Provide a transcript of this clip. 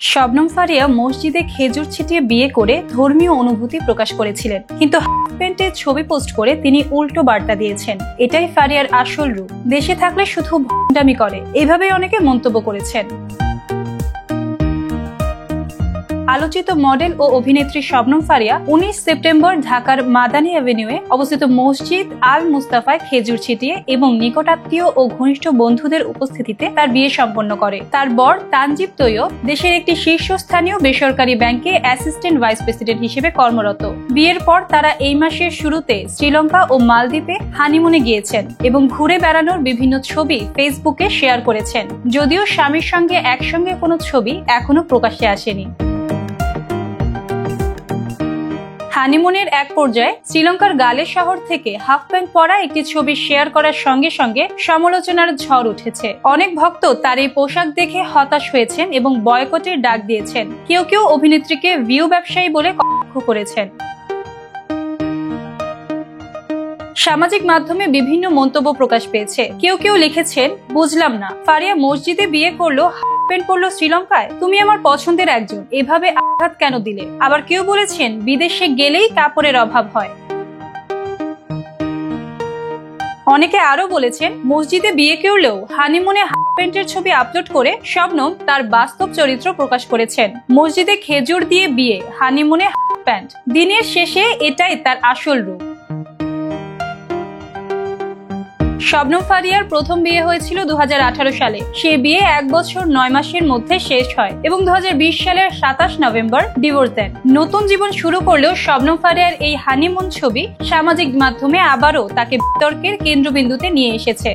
শবনম ফারিয়া মসজিদে খেজুর ছিটিয়ে বিয়ে করে ধর্মীয় অনুভূতি প্রকাশ করেছিলেন, কিন্তু হাফ প্যান্টের ছবি পোস্ট করে তিনি উল্টো বার্তা দিয়েছেন। এটাই ফারিয়ার আসল রূপ, দেশে থাকলে শুধু ভণ্ডামি করে, এভাবেই অনেকে মন্তব্য করেছেন। আলোচিত মডেল ও অভিনেত্রী শবনম ফারিয়া 19 সেপ্টেম্বর ঢাকার মাদানী অ্যাভিনিউয়ে অবস্থিত মসজিদ আল মুস্তাফায় খেজুর ছিটিয়ে এবং নিকটাত্মীয় ও ঘনিষ্ঠ বন্ধুদের উপস্থিতিতে তার বিয়ে সম্পন্ন করে। তার বর তানজিব তৈয়ব দেশের একটি শীর্ষস্থানীয় বেসরকারি ব্যাংকে অ্যাসিস্ট্যান্ট ভাইস প্রেসিডেন্ট হিসেবে কর্মরত। বিয়ের পর তারা এই মাসের শুরুতে শ্রীলঙ্কা ও মালদ্বীপে হানিমুনে গিয়েছেন এবং ঘুরে বেড়ানোর বিভিন্ন ছবি ফেসবুকে শেয়ার করেছেন, যদিও স্বামীর সঙ্গে একসঙ্গে কোনো ছবি এখনো প্রকাশ্যে আসেনি। হানিমুনের এক পর্যায়ে শ্রীলঙ্কার গালে শহর থেকে হাফ প্যান্ট পরা একটি ছবি শেয়ার করার সঙ্গে সঙ্গে সমালোচনার ঝড় উঠেছে। অনেক ভক্ত তার এই পোশাক দেখে হতাশ হয়েছেন এবং বয়কটের ডাক দিয়েছেন। কেউ কেউ অভিনেত্রীকে ভিউ ব্যবসায়ী বলে কটাক্ষ করেছেন। সামাজিক মাধ্যমে বিভিন্ন মন্তব্য প্রকাশ পেয়েছে। কেউ কেউ লিখেছেন, বুঝলাম না, ফারিয়া মসজিদে বিয়ে করলো, প্যান্ট পরলো শ্রীলঙ্কায়, তুমি আমার পছন্দের একজন, এভাবে আঘাত কেন দিলে? আবার কেউ বলেছেন, বিদেশে গেলেই কাপড়ের অভাব হয়। অনেকে আরো বলেছেন, মসজিদে বিয়ে করলেও হানিমুনে হাফ প্যান্টের ছবি আপলোড করে শবনম তার বাস্তব চরিত্র প্রকাশ করেছেন। মসজিদে খেজুর দিয়ে বিয়ে, হানিমুনে হাফ প্যান্ট, দিনের শেষে এটাই তার আসল রূপ। শবনম ফারিয়ার প্রথম বিয়ে হয়েছিল 2018 সালে। সে বিয়ে 1 বছর 9 মাসের মধ্যে শেষ হয় এবং 2020 সালের 27 নভেম্বর ডিভোর্স দেন। নতুন জীবন শুরু করলেও শবনম ফারিয়ার এই হানিমুন ছবি সামাজিক মাধ্যমে আবারও তাকে বিতর্কের কেন্দ্রবিন্দুতে নিয়ে এসেছে।